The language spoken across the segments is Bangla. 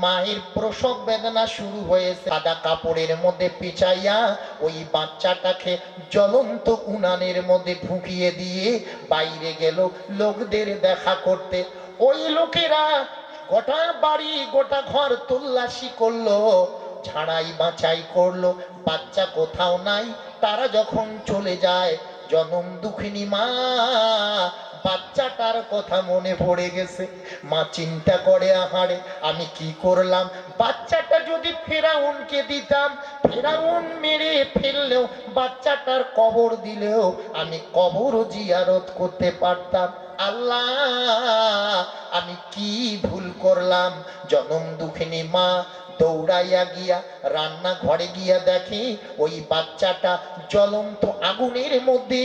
মায়ের প্রসব বেদনা শুরু হয়েছে, সাদা কাপড়ের মধ্যে পেঁচাইয়া ওই বাচ্চাটাকে জ্বলন্ত উনানের মধ্যে ঢুকিয়ে দিয়ে বাইরে গেল লোকদের দেখা করতে। ওই লোকেরা গোটা বাড়ি গোটা ঘর তল্লাশি করলো, ঝাড়াই বাছাই করলো, বাচ্চা কোথাও নাই। তারা যখন চলে যায়, জনম দুঃখিনী মা বাচ্চাটার কথা মনে পড়ে গেছে। মা চিন্তা করে, আহারে আমি কি করলাম, বাচ্চাটা যদি ফেরাউনকে দিতাম, ফেরাউন মেরে ফেললেও বাচ্চাটার কবর দিলেও আমি কবর জিয়ারত করতে পারতাম। আল্লাহ আমি কি ভুল করলাম। জনম দুঃখিনী মা দৌড়াইয়া গিয়া রান্নাঘরে গিয়া দেখি ওই বাচ্চাটা জ্বলন্ত আগুনের মধ্যে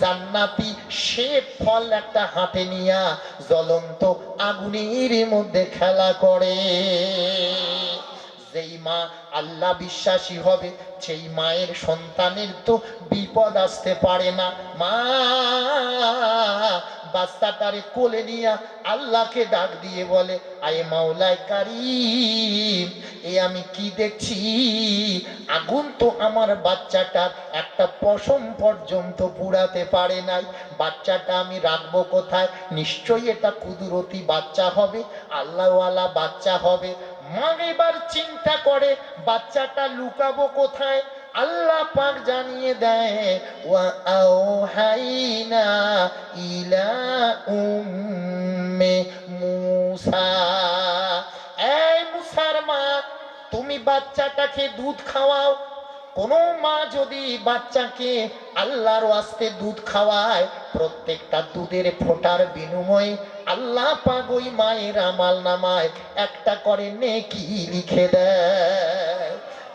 জান্নাতি সে ফল একটা হাতে নিয়া জ্বলন্ত আগুনের মধ্যে খেলা করে। যেই মা আল্লাহ বিশ্বাসী হবে সেই মায়ের সন্তানের তো বিপদ আসতে পারে না। মা বাচ্চাটারে কোলে নিয়া আল্লাহকে ডাক দিয়ে বলে, আয়ে মাওলায় কারীম, এ আমি কি দেখছি, আগুন তো আমার বাচ্চাটার একটা পশম পর্যন্ত পুড়াতে পারে নাই। বাচ্চাটা আমি রাখবো কোথায়? নিশ্চয়ই এটা কুদরতি বাচ্চা হবে, আল্লাহওয়ালা বাচ্চা হবে। মা এবার চিন্তা করে বাচ্চাটা লুকাবো কোথায়। আল্লাহ পাক জানিয়ে দেয়, ওয়া আওহাইনা ইলা উম্মে মুসা, এই মুসার মা তুমি বাচ্চাটাকে দুধ খাওয়াও। কোনো মা যদি বাচ্চাকে আল্লাহর ওয়াস্তে দুধ খাওয়ায়, প্রত্যেকটা দুধের ফোঁটার বিনিময়ে আল্লাহ পাক ওই মায়ের আমল নামায় একটা করে নেকি লিখে দেয়।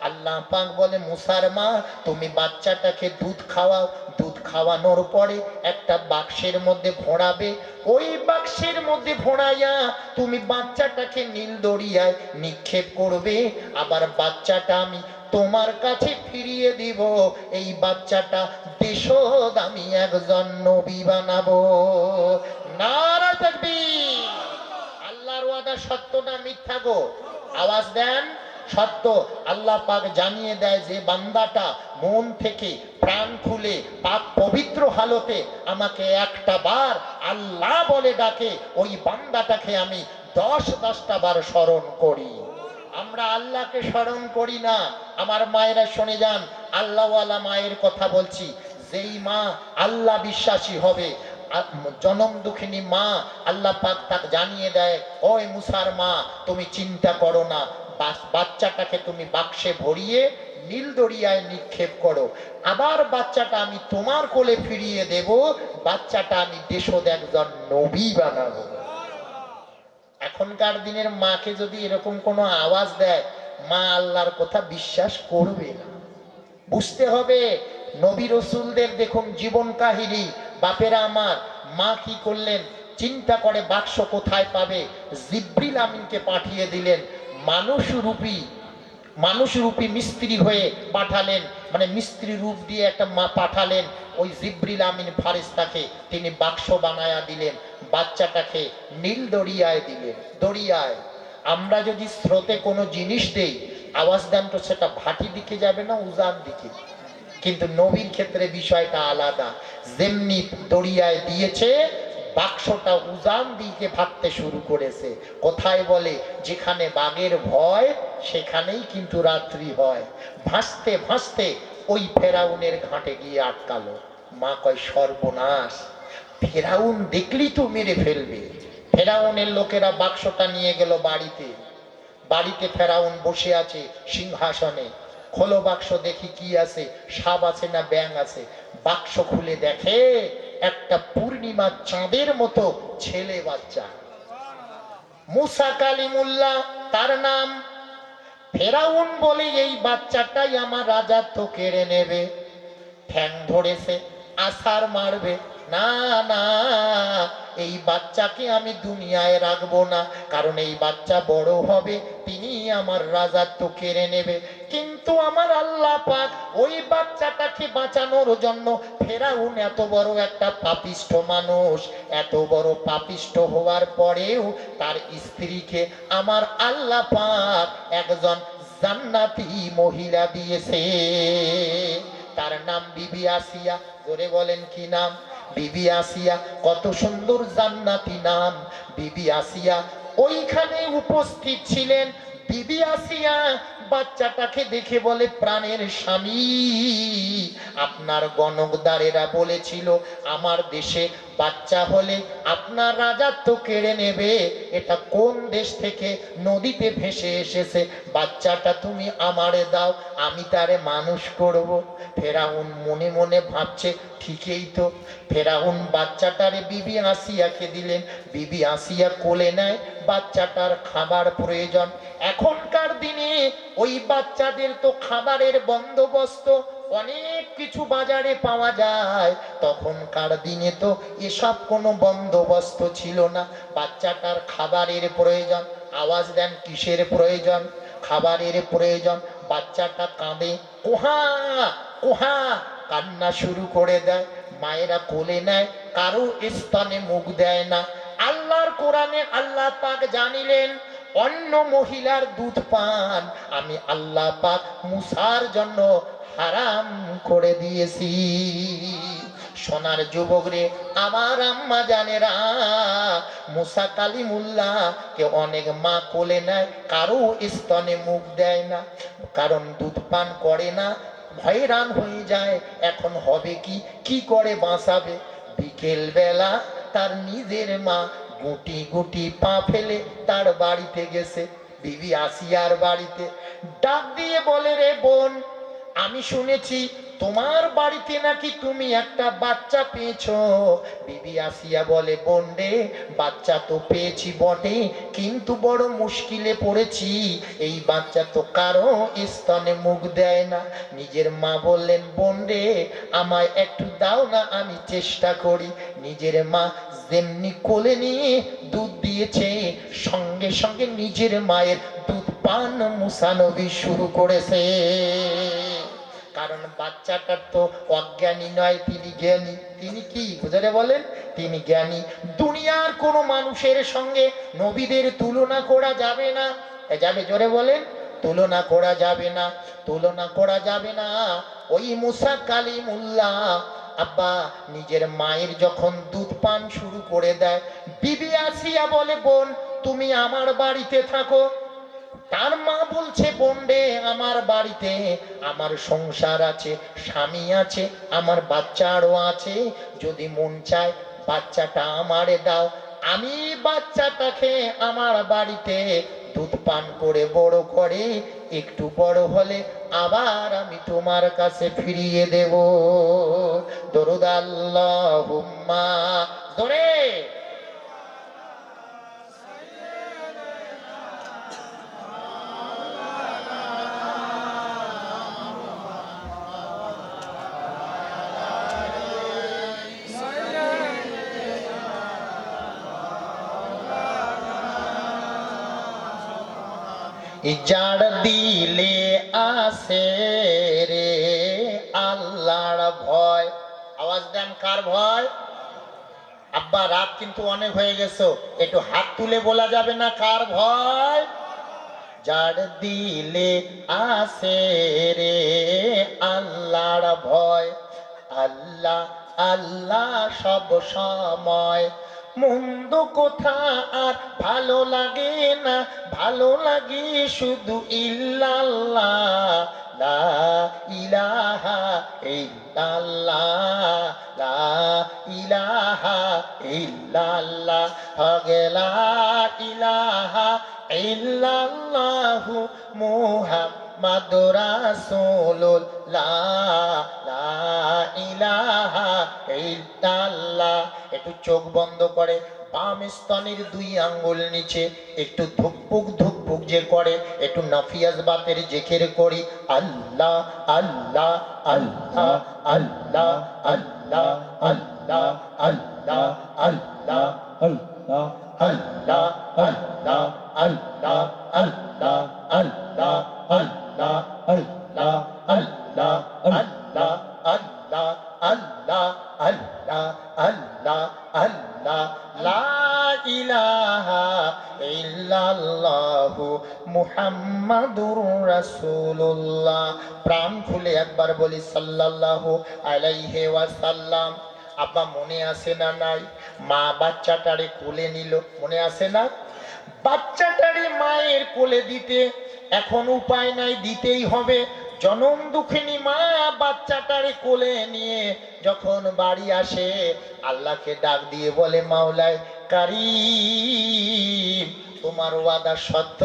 আল্লাহ পাক বলে, মুসার মা তুমি বাচ্চাটাকে দুধ খাওয়াও, দুধ খাওয়ানোর পরে একটা বাক্সের মধ্যে ভরাবে, ওই বাক্সের মধ্যে ভরাইয়া তুমি বাচ্চাটাকে নীল দরিয়ায় নিক্ষেপ করবে। আবার বাচ্চাটা আমি তোমার কাছে ফিরিয়ে দিব, এই বাচ্চাটা দেশদ আমি একজন নবী বানাবো। নারা তাকবীর। আল্লাহর ওয়াদা সত্য না মিথ্যা গো? আওয়াজ দেন। সত্য। আল্লাহ পাক জানিয়ে দেয় যে বান্দাটা মন থেকে প্রাণ খুলে পাক পবিত্র হালতে আমাকে একটা বার আল্লাহ বলে ডাকে, ওই বান্দাটাকে আমি 10-10টা বার স্মরণ করি। আমরা আল্লাহকে স্মরণ করি না। আমার মায়েরা শুনে যান, আল্লাহওয়ালা মায়ের কথা বলছি। যেই মা আল্লাহ বিশ্বাসী হবে, জনম দুঃখিনী মা আল্লাহ পাক তাকে জানিয়ে দেয়, ওই মুসার মা তুমি চিন্তা করো না, বাচ্চাটাকে তুমি বাক্সে ভরিয়ে নীল দরিয়ায় নিক্ষেপ করো, আবার বাচ্চাটা আমি তোমার কোলে ফিরিয়ে দেব, বাচ্চাটা আমি দেশদ একজন নবী বানাবো। এখনকার দিনের মাকে যদি এরকম কোনো আওয়াজ দেয়, মা আল্লাহর কথা বিশ্বাস করবে না। বুঝতে হবে নবী রসুলদের দেখুন জীবন কাহিনী। বাপেরা আমার, মা কি করলেন চিন্তা করে বাক্স কোথায় পাবে, জিব্রিল আমিনকে পাঠিয়ে দিলেন। মানুষ রূপী মিস্ত্রি হয়ে পাঠালেন, মানে মিস্ত্রি রূপ দিয়ে একটা মা পাঠালেন। ওই জিব্রিল আমিন ফারেস্তাকে তিনি বাক্স বানায়া দিলেন, বাচ্চাটাকে নীল দরিয়ায় দিলেন। দরিয়ায় আমরা যদি স্রোতে কোনো জিনিস দেই, আওয়াজ দেন তো সেটা ভাটি দিকে যাবে না উজান দিকে, কিন্তু নবীর ক্ষেত্রে বিষয়টা আলাদা। যেমনি দরিয়ায় দিয়েছে, বাক্সটা উজান দিকে ভাবতে শুরু করেছে। কোথায় বলে, যেখানে বাঘের ভয় সেখানেই কিন্তু রাত্রি হয়। ভাসতে ভাসতে ওই ফেরাউনের ঘাটে গিয়ে আটকালো। মা কয় সর্বনাশ, ফেরাউন দেখলি তো মেরে ফেলবে। ফেরাউনের লোকেরা বাক্সটা নিয়ে গেল বাড়িতে। বাড়িতে ফেরাউন বসে আছে সিংহাসনে। খোলো বাক্স, দেখি কি আছে, সাপ আছে না ব্যাঙ আছে। বাক্স খুলে দেখে একটা পূর্ণিমা চাঁদের মতো ছেলে বাচ্চা, মুসা কালিমুল্লাহ তার নাম। ফেরাউন বলে, এই বাচ্চাটাই আমার রাজাত্ব কেড়ে নেবে, ঠ্যাং ধরেছে, আছাড় মারবে। না না, এই বাচ্চাকে আমি দুনিয়ায় রাখবো না, কারণ এই বাচ্চা বড় হবে, তিনি আমার রাজত্ব কেড়ে নেবে। কিন্তু আমার আল্লাহ পাক ওই বাচ্চাটাকে বাঁচানোর জন্য, ফেরাউন এত বড় একটা পাপিষ্ঠ মানুষ, এত বড় পাপিষ্ঠ হওয়ার পরেও তার স্ত্রীকে আমার আল্লাহ পাক একজন জান্নাতি মহিলা দিয়েছে। তার নাম বিবি আসিয়া। জোরে বলেন কি নাম? বিবি আসিয়া। কত সুন্দর জান্নাতি নাম, বিবি আসিয়া। ওইখানে উপস্থিত ছিলেন বিবি আসিয়া। বাচ্চাটাকে দেখে বলে, প্রাণের স্বামী, আপনার গণকদারেরা বলেছিল আমার দেশে বাচ্চা হলে আপনার রাজত্ব কেড়ে নেবে। এটা কোন দেশ থেকে নদীতে ভেসে এসেছে, বাচ্চাটা তুমি আমারে দাও, আমি তারে মানুষ করব। ফেরাউন মনে মনে ভাবছে, ঠিকই তো। ফেরাউন বাচ্চাটারে বিবি আসিয়াকে দিলেন। বিবি আসিয়া কোলে নেয়, বাচ্চাটার খাবার প্রয়োজন। এখনকার দিনে ওই বাচ্চাদের তো খাবারের বন্দোবস্ত অনেক কিছু বাজারে পাওয়া যায়, তখনকার দিনে তো এসব কোনো বন্দোবস্ত ছিল না। বাচ্চাটার খাবারের প্রয়োজন। আওয়াজ দেন, কিসের প্রয়োজন? খাবারের প্রয়োজন। বাচ্চাটা কাঁদে, কোহা কোহা, কান্না শুরু করে দেয়। মায়েরা কোলে নেয়, কারো স্তনে মুখ দেয় না। আল্লাহর কোরআনে আল্লাহ পাক জানিলেন, অন্য মহিলার দুধ পান আমি আল্লাহ পাক মুসার জন্য হারাম করে দিয়েছি। সোনার যুবক রে, আমার আম্মা জানেরা, মুসা কালিমুল্লাহ কে অনেক মা কোলে নেয়, কারো স্তনে মুখ দেয় না, কারণ দুধ পান করে না, হয়রান হয়ে যায়। এখন হবে কি, কি করে বাঁচাবে? বিকেল বেলা তার নিজের মা গুটি গুটি পা ফেলে তার বাড়িতে গেছে, বিবি আসিয়ার বাড়িতে। ডাক দিয়ে বলে, রে বোন, আমি শুনেছি তোমার বাড়িতে নাকি তুমি একটা বাচ্চা পেয়েছো। বিবি আসিয়া বলে, বোন রে, বাচ্চা তো পেয়েছি বটে, কিন্তু বড় মুশকিলে পড়েছি। এই বাচ্চা তো কারো স্তনে মুখ দেয় না। নিজের মা বললেন, বোন রে, আমায় একটু দাও না, আমি চেষ্টা করি। নিজের মা যেমনি কোলে নিয়ে দুধ দিয়েছে, সঙ্গে সঙ্গে নিজের মায়ের দুধ পান মুসা নবী শুরু করেছে। কারণ বাচ্চাটার তো অজ্ঞানী নয়, তিনি জ্ঞানী। তিনি কি বুঝারে বলেন? তিনি জ্ঞানী। দুনিয়ার কোনো মানুষের সঙ্গে নবীদের তুলনা করা যাবে না। যাবে? জোরে বলেন, তুলনা করা যাবে না, তুলনা করা যাবে না। ওই মুসা কালিমুল্লাহ আব্বা নিজের মায়ের যখন দুধ পান শুরু করে দেয়, বিবি আসিয়া বলে, বোন তুমি আমার বাড়িতে থাকো। তার মা বলছে, বোন রে, আমার বাড়িতে আমার সংসার আছে, স্বামী আছে, আমার বাচ্চারও আছে, যদি মন চায় বাচ্চাটা আমারে দাও, আমি বাচ্চাটাকে আমার বাড়িতে দুধ পান করে বড় করে, একটু বড় হলে আবার আমি তোমার কাছে ফিরিয়ে দেব। দরুদ আল্লাহুম্মা, জোরে। যার দিলে আসে রে আল্লাহর ভয়। আওয়াজ দেন, কার ভয়? আব্বা রাত কিন্তু অনেক হয়ে গেছে, একটু হাত তুলে বলা যাবে না কার ভয়? যার দিলে আসে রে আল্লাহর ভয়, আল্লাহ আল্লাহ সব সময়। মন্দ কোথা আর ভালো লাগে না, ভালো লাগে শুধু ইল্লাল্লাহ, লা ইলাহা ইল্লাল্লাহ, লা ইলাহা ইল্লাল্লাহ, লা ইলাহা ইল্লাল্লাহু মুহাম্মাদুর রাসূলুল্লাহ, লা ইলাহা ইল্লাল্লাহ। একটু চোখ বন্ধ করে বাম স্তনের 2 আঙ্গুল নিচে একটু ধুকপুক ধুকপুক যে করে, একটু নাফিয়াজ বাতের জিকির করি, আল্লাহ আল্লাহ আল্লাহ আল্লাহ আল্লাহ আল্লাহ আল্লাহ আল্লাহ আল্লাহ আল্লাহ আল্লাহ আল্লাহ আল্লাহ আল্লাহ আল্লাহ আল্লাহ আল্লাহ আল্লাহ আল্লাহ আল্লাহ আল্লাহ আল্লাহ আল্লাহ লা ইলাহা ইল্লাল্লাহু মুহাম্মাদুর রাসূলুল্লাহ। প্রাণ খুলে একবার বলি সাল্লাল্লাহু আলাইহি ওয়াসাল্লাম। আব্বা মনে আছে না নাই? মা বাচ্চাটারে কোলে নিল, মনে আছে না? বাচ্চাটারে মায়ের কোলে দিতে এখন উপায় নাই, দিতেই হবে। জনম দুঃখিনী মা বাচ্চাটারে কোলে নিয়ে যখন বাড়ি আসে আল্লাহকে ডাক দিয়ে বলে, মাওলায় কারীম, তোমার ওয়াদা সত্য,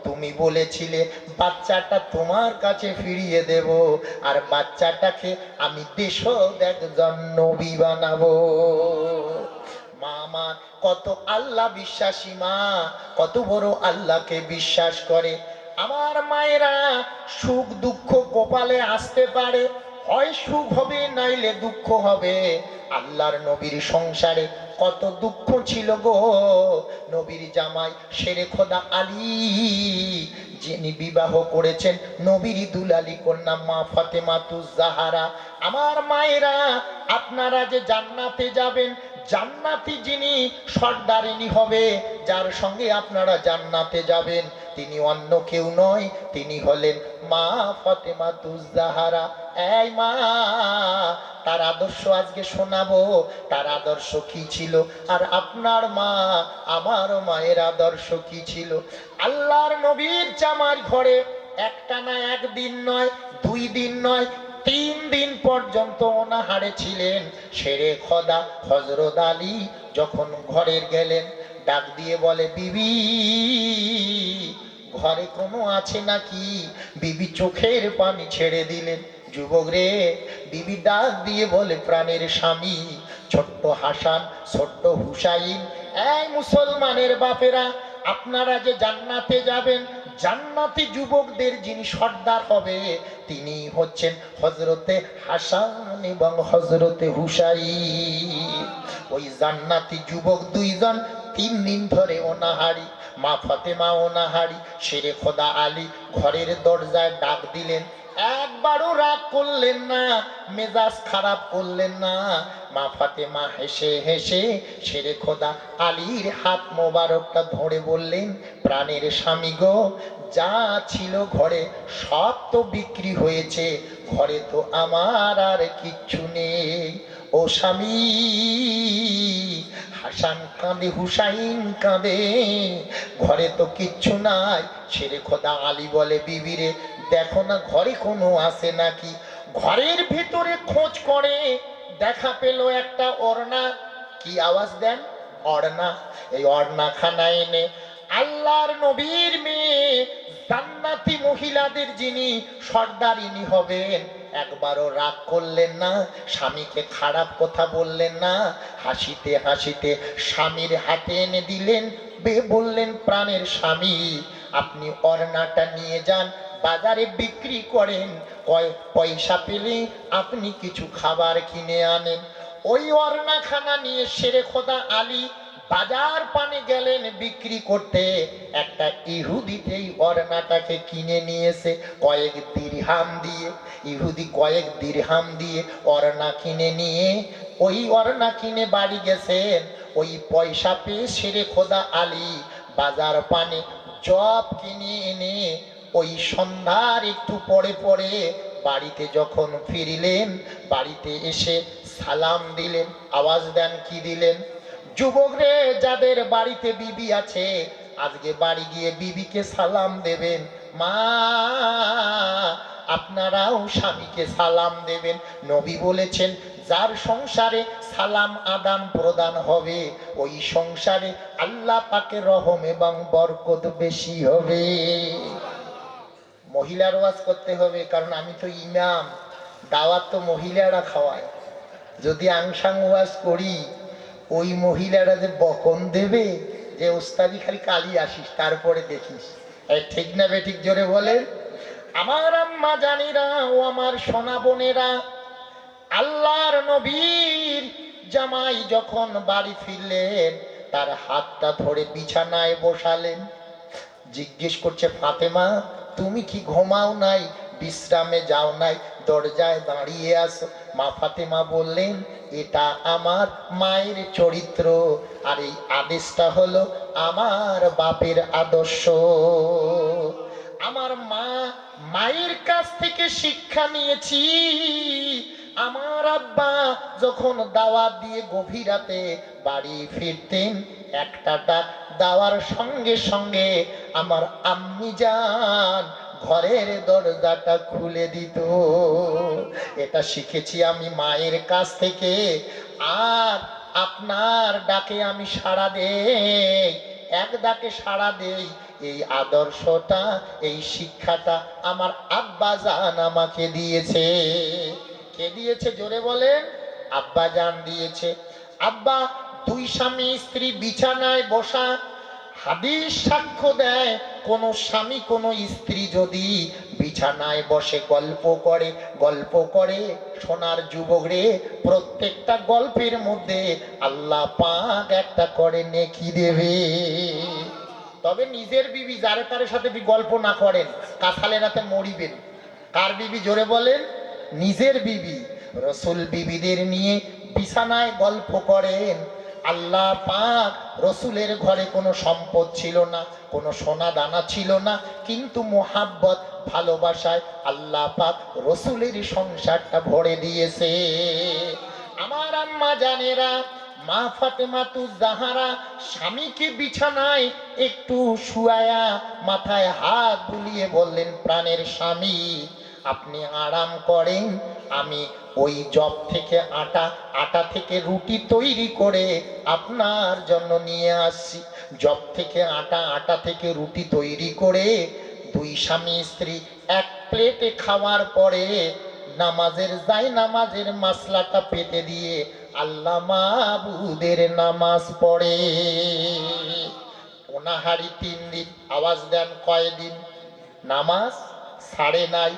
তুমি বলেছিলে বাচ্চাটা তোমার কাছে ফিরিয়ে দেব, আর বাচ্চাটাকে আমি দেশত একজন নবী বানাবো। মা আমার কত আল্লাহ বিশ্বাসী মা, কত বড় আল্লাহকে বিশ্বাস করে। আমার মায়েরা সুখ দুঃখ কপালে আসতে পারে, হয় সুখ হবে নাইলে দুঃখ হবে। আল্লাহর নবীর সংসারে কত দুঃখ ছিল গো। নবীর জামাই শেরে খোদা আলী যিনি বিবাহ করেছেন নবীর দুলালী কন্যা মা ফাতেমাতুজ জাহারা। আমার মায়েরা আপনারা যে জান্নাতে যাবেন, জান্নাতি যিনি সর্দারিনী হবে, যার সঙ্গে আপনারা জান্নাতে যাবেন, তিনি অন্য কেউ নয়, তিনি হলেন মা ফাতেমাতুজ জাহারা। এই মা, তার আদর্শ আজকে শোনাবো। তার আদর্শ কি ছিল, আর আপনার মা আমার মায়ের আদর্শ কি ছিল। আল্লাহর নবীর জামার ঘরে একটা না একদিন নয়, 2 দিন নয়, 3 দিন পর্যন্ত অনাহারে ছিলেন। শেরে খোদা হযরত আলী যখন ঘরে গেলেন, ডাক দিয়ে বলে, বিবি ঘরে কোনো আছে নাকি? বিবি চোখের পানি ছেড়ে দিলেন। যুবক রে, বিবি ডাক দিয়ে বলে, প্রাণের স্বামী, ছোট্ট হাসান, ছোট্ট হুসাইন, এই মুসলমানের বাপেরা, আপনারা যে জান্নাতে যাবেন, জান্নাতি যুবকদের যিনি সর্দার হবে তিনি হচ্ছেন হযরতে হাসান এবং হযরতে হুসাইন। ওই জান্নাতি যুবক 2 জন 3 দিন ধরে অনাহারি। মা ফাতেমা অনাহারি, শেরে খোদা আলী ঘরের দরজায় ডাক দিলেন, একবারও রাগ করলেন না, মেজাজ খারাপ করলেন না। মা ফাতেমা হেসে হেসে শেরে খোদা আলীর হাত মোবারকটা ধরে বললেন, প্রাণের স্বামী গো, যা ছিল ঘরে সব তো বিক্রি হয়েছে, ঘরে তো আমার আর কিচ্ছু নেই। ও স্বামী, হাসান কাঁদে, হুসাইন কাঁদে, ঘরে তো কিচ্ছু নাই। শেরে খোদা আলী বলে, বিবিরে দেখো না ঘরে কোনো আছে নাকি। ঘরের ভিতরে খোঁজ করে দেখা পেল একটা ওড়না। কি আওয়াজ দেন? ওড়না। এই ওড়না খানা এনে আল্লাহর নবীর মেয়ে জান্নাতি মহিলাদের যিনি সর্দারিনী হবেন, একবারও রাগ করলেন না, স্বামীকে খারাপ কথা বললেন না, হাসিতে হাসিতে স্বামীর হাতে এনে দিলেন। বললেন, প্রাণের স্বামী, আপনি ওড়নাটা নিয়ে যান, বাজারে বিক্রি করেন, পয়সা পেলে আপনি কিছু খাবার কিনে আনেন। ওই ওড়নাখানা নিয়ে শেরে খোদা আলী বাজার পানে গেলেন বিক্রি করতে। একটা ইহুদিতেই ওড়নাটাকে কিনে নিয়েছে কয়েক দিরহাম দিয়ে। ইহুদি কয়েক দিরহাম দিয়ে ওড়না কিনে নিয়ে ওই ওড়না কিনে বাড়ি গেছেন। ওই পয়সা পেয়ে শেরে খোদা আলী বাজার পানে জব কিনে এনে ওই সন্ধ্যার একটু পরে পরে বাড়িতে যখন ফিরিলেন, বাড়িতে এসে সালাম দিলেন। আওয়াজ দেন, কি দিলেন? যুবক রে, যাদের বাড়িতে বিবি আছে আজকে বাড়ি গিয়ে বিবিকে সালাম দেবেন। মা, আপনারাও স্বামীকে সালাম দেবেন। নবী বলেছেন, যার সংসারে সালাম আদান প্রদান হবে ওই সংসারে আল্লাহ পাকের রহম এবং বরকত বেশি হবে। মহিলার ওয়াজ করতে হবে, কারণ আমি তো ইমাম, দাওয়াত তো মহিলারা খাওয়ায়। যদি আংসাং ওয়াজ করি, ওই মহিলারা যে বকন দেবে যে ওস্তাদি খালি কালি আসিস তারপরে দেখিস। এই ঠিক না বেঠিক? জোরে বলে। আমার আম্মা জানিরা ও আমার সোনা বোনেরা, আল্লাহর নবীর জামাই যখন বাড়ি ফিরলেন তার হাতটা ধরে বিছানায় বসালেন। জিজ্ঞেস করছে, ফাতেমা তুমি কি ঘুমাও নাই, বিশ্রামে যাও নাই, দরজায় দাঁড়িয়ে আসো? মা ফাতেমা বললেন, এটা আমার মায়ের চরিত্র, আর এই আদেশটা হলো আমার বাপের আদর্শ। আমার মায়ের কাছ থেকে শিক্ষা নিয়েছি। আমার আব্বা যখন দাওয়াত দিয়ে গভীর রাতে বাড়ি ফিরতেন, একটা ডাক দেওয়ার সঙ্গে সঙ্গে আমার আম্মি জান ঘরের দরজাটা খুলে দিত। এটা শিখেছি আমি মায়ের কাছ থেকে। আর আপনার ডাকে আমি সাড়া দেই, এক ডাকে সাড়া দেই। এই আদর্শটা, এই শিক্ষাটা আমার আব্বা জান আমাকে দিয়েছে। কে দিয়েছে জোরে বলেন? আব্বা জান দিয়েছে। আব্বা দুই স্বামী স্ত্রী বিছানায় বসা, হাদিস সাক্ষ্য দেয় কোন স্বামী কোন স্ত্রী যদি বিছানায় বসে গল্প করে সোনার যুবক রে, প্রত্যেকটা গল্পের মধ্যে আল্লাহ পাক একটা করে নেকি দেবে। তবে নিজের বিবি যারে তার সাথে গল্প না করেন, কাঁঠালে রাতে মরিবেন। কার বিবি জোরে বলেন? নিজের বিবি। রসুল বিবিদের নিয়ে বিছানায় গল্প করেন। আল্লাহ পাক রসুলের ঘরে কোনো সম্পদ ছিল না, কোনো সোনা দানা ছিল না, কিন্তু মোহাব্বত ভালোবাসায় আল্লাহ পাক রসুলের সংসারটা ভরে দিয়েছে। আমার আম্মা জানেরা, মা ফাতেমাতু জাহারা স্বামীকে বিছানায় একটু শুয়ায়া মাথায় হাত বুলিয়ে বললেন, প্রাণের স্বামী আপনি আরাম করেন, আমি ওই জব থেকে আটা থেকে রুটি তৈরি করে আপনার জন্য নিয়ে আসছি। জব থেকে আটা থেকে রুটি তৈরি করে দুই স্বামী স্ত্রী এক প্লেটে খাওয়ার পরে নামাজের মাসলাটা পেতে দিয়ে আল্লাহ মাবুদের নামাজ পড়ে। ওনাহারি 3 দিন। আওয়াজ দেন কয়দিন? নামাজ ছাড়ে নাই।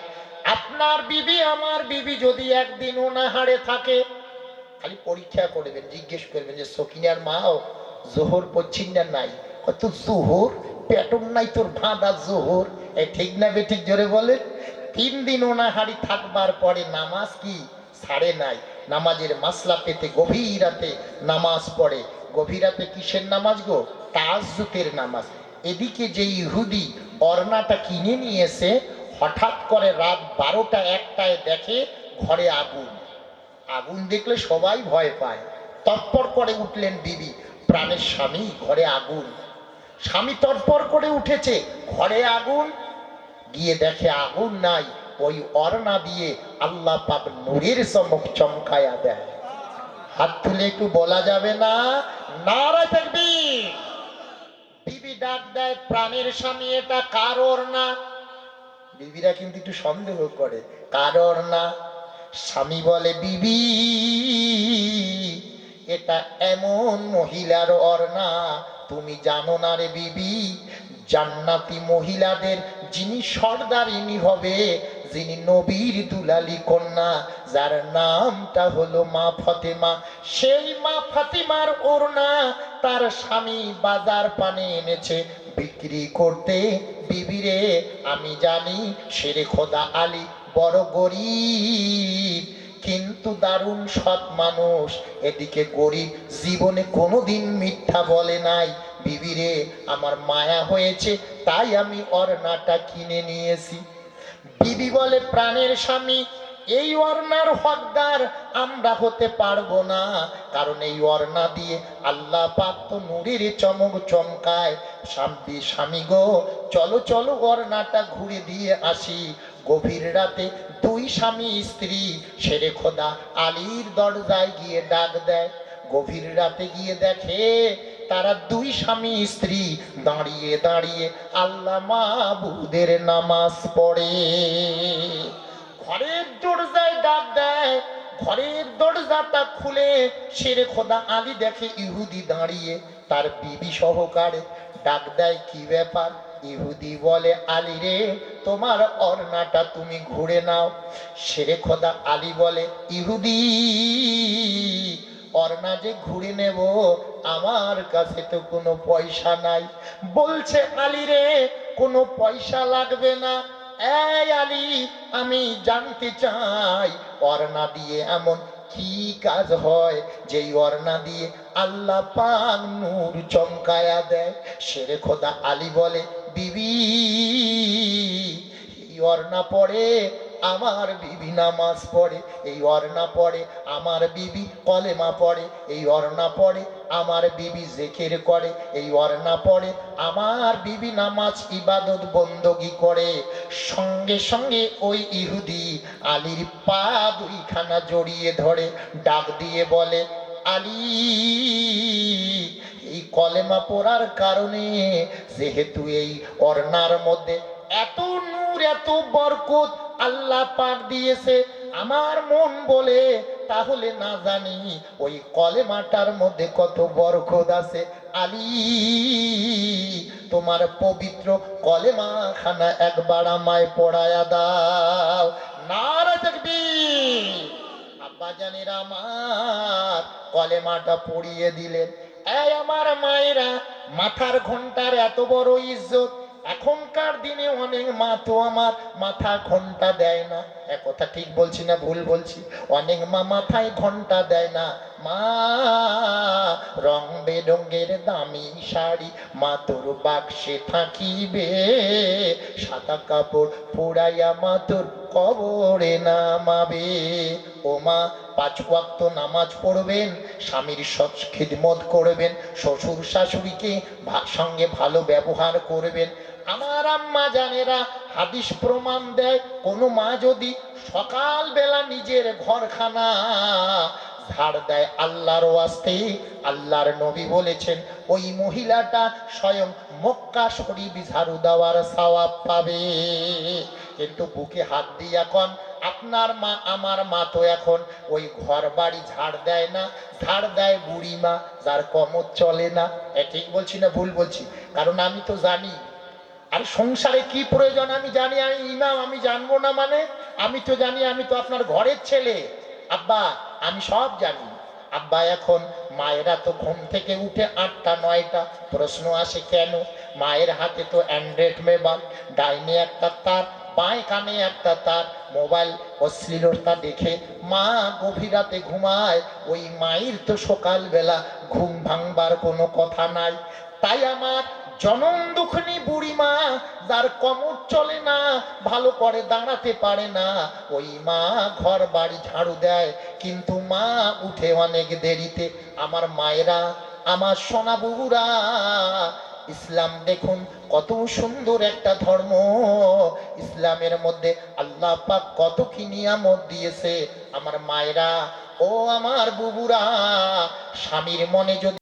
আপনার বিবি আমার বিবি যদি একদিন ওনাহারে থাকে, খালি পরীক্ষা করবেন, জিজ্ঞেস করবেন যে সকিনার মাও জোহর পড়ছিন না? নাই। কত জোহর পেটন নাই তোর ভাঁদা জোহর। এই ঠিক না বেঠিক জোরে বলেন? 3 দিন ওনাহারি থাকবার পরে নামাজ কি ছাড়ে নাই। নামাজের মাসলা পেতে গভীর রাতে নামাজ পড়ে। গভীর রাতে কিসের নামাজ গো? তাহাজ্জুদের নামাজ। এদিকে যে ইহুদি অর্নাটা কিনে নিয়েছে, হঠাৎ করে রাত 12টা 1টায় দেখে ঘরে আগুন। আগুন দেখলে সবাই ভয় পায়। তৎপর করে উঠলেন বিবি, প্রাণের স্বামী ঘরে আগুন। স্বামী তৎপর করে উঠেছে, ঘরে আগুন। গিয়ে দেখে আগুন নাই, ওই অর্না দিয়ে আল্লাহ পাক নূরের চমক চমকায়া দেয়। হাত তুলে একটু বলা যাবে না? নারে তাকবীর। বিবি ডাক দেয়, প্রাণের স্বামী এটা কার ওড়না? বিবিরা কিন্তু একটু সন্দেহ করে, কার ওড়না? স্বামী বলে, বিবি এটা এমন মহিলার ওড়না তুমি জানো না রে বিবি। জান্নাতি মহিলাদের যিনি সর্দারিনী হবে, যিনি নবীর দুলালী কন্যা, যার নামটা হলো মা ফাতেমা, সেই মা ফাতেমার ওড়না তার স্বামী বাজার পানে এনেছে বিক্রি করতে। বিবিরে আমি জানি শেরে খোদা আলী বড় গরিব, কিন্তু দারুণ সৎ মানুষ। এদিকে গরিব জীবনে কোনোদিন মিথ্যা বলে নাই। বিবিরে আমার মায়া হয়েছে, তাই আমি ওড়নাটা কিনে নিয়েছি। বিবি বলে, প্রাণের স্বামী এই ওড়নার হকদার আমরা হতে পারবো না, কারণ এই ওড়না দিয়ে আল্লাহ পাক তো নূরের চমক চমকায়। স্বামী গো চলো চলো ওড়নাটা ঘুরে দিয়ে আসি। গভীর রাতে দুই স্বামী স্ত্রী শেরে খোদা আলীর দরজায় গিয়ে ডাক দেয়। গভীর রাতে গিয়ে দেখে তারা দুই স্বামী স্ত্রী দাঁড়িয়ে দাঁড়িয়ে আল্লাহ মাবুদের নামাজ পড়ে। ঘরের দরজায় ডাক দেয়, ঘরের দরজাটা খুলে শেরে খোদা আলী দেখে ইহুদি দাঁড়িয়ে তার বিবি সহকারে। ডাক দেয়, কি ব্যাপার? ইহুদি বলে, আলী রে তোমার ওড়নাটা তুমি ঘুরে নাও। শেরে খোদা আলী বলে, ইহুদি ওড়না যে ঘুরে নেব, আমার কাছে তো কোনো পয়সা নাই। বলছে আলী রে, কোনো পয়সা লাগবে না। এই আলী, আমি জানতে চাই ওড়না দিয়ে এমন কি কাজ হয় যেই ওড়না দিয়ে আল্লাহ পাক নূর চমকায়া দেয়? শেরে খোদা আলী বলে, বিবি, এই ওড়না পড়ে আমার বিবি নামাজ পড়ে, এই ওড়না পড়ে আমার বিবি কলেমা পড়ে, এই ওড়না পড়ে আমার বিবি জিকির করে, এই ওড়না পড়ে আমার বিবি নামাজ ইবাদত বন্দগি করে। সঙ্গে সঙ্গে ওই ইহুদি আলীর পা দুইখানা জড়িয়ে ধরে ডাক দিয়ে বলে, আলী, এই কলেমা পড়ার কারণে যেহেতু এই ওড়নার মধ্যে এত নূর এত বরকত আল্লাহ পাক দিয়েছে, আমার মন বলে তাহলে না জানি ওই কলেমাটার মধ্যে কত বরকত আছে। আলী, তোমার পবিত্র কলেমা খানা একবার আমায় পড়ায়া দাও। নারে তাকবীর! আব্বা জানের আমার কলেমাটা পড়িয়ে দিলেন। এই আমার মায়েরা, মাথার ঘন্টার এত বড় ইজ্জত। এখনকার দিনে অনেক মা তো আমার মাথা ঘন্টা দেয় না। একথা ঠিক বলছি না ভুল বলছি? অনেক মা মাথায় ঘন্টা দেয় না। মা, রং বেরঙের দামি শাড়ি মা তোর বাক্সে থাকিবে, সাদা কাপড় পুরাইয়া মা তোর কবরে নামাবে। ও মা, 5 ওয়াক্ত নামাজ পড়বেন, স্বামীর সৎ খিদমত করবেন, শ্বশুর শাশুড়িকে সঙ্গে ভালো ব্যবহার করবেন। আমার আম্মা জানেরা, হাদিস প্রমাণ দেয়, কোনো মা যদি সকাল বেলা নিজের ঘরখানা ঝাড় দেয় আল্লাহর ওয়াস্তে, আল্লাহর নবী বলেছেন ওই মহিলাটা স্বয়ং মক্কা শরীফ ঝাড়ু দেওয়ার সওয়াব পাবে। কিন্তু বুকে হাত দিয়ে এখন আপনার মা আমার মা তো এখন ওই ঘর বাড়ি ঝাড় দেয় না, ঝাড় দেয় বুড়ি মা, যার কমর চলে না। ঠিক বলছি না ভুল বলছি? কারণ আমি তো জানি আর সংসারে কি প্রয়োজন আমি জানি। আমি ইমাম, আমি জানবো না মানে? আমি তো জানি, আমি তো আপনার ঘরের ছেলে। আব্বা, আমি সব জানি। আব্বা, এখন মায়েরা তো ঘুম থেকে উঠে 8টা 9টা, প্রশ্ন আসে কেন? মায়ের হাতে তো অ্যান্ড্রয়েড মোবাইল, ডাইনে একটা তার, বাঁয়ে কানে একটা তার, মোবাইল অশ্লীলতা দেখে মা গভীর রাতে ঘুমায়। ওই মায়ের তো সকালবেলা ঘুম ভাঙবার কোনো কথা নাই। তাই আমার জনম দুঃখিনী বুড়ি মা, যার কমর চলে না, ভালো করে দাঁড়াতে পারে না, ওই মা ঘর বাড়ি ঝাড়ু দেয়, কিন্তু মা উঠে অনেক দেরিতে। আমার মায়েরা, আমার সোনা বুবুরা, ইসলাম দেখুন কত সুন্দর একটা ধর্ম। ইসলামের মধ্যে আল্লাহ পাক কত কি নিয়ামত দিয়েছে। আমার মায়েরা, ও আমার বুবুরা, স্বামীর মনে যদি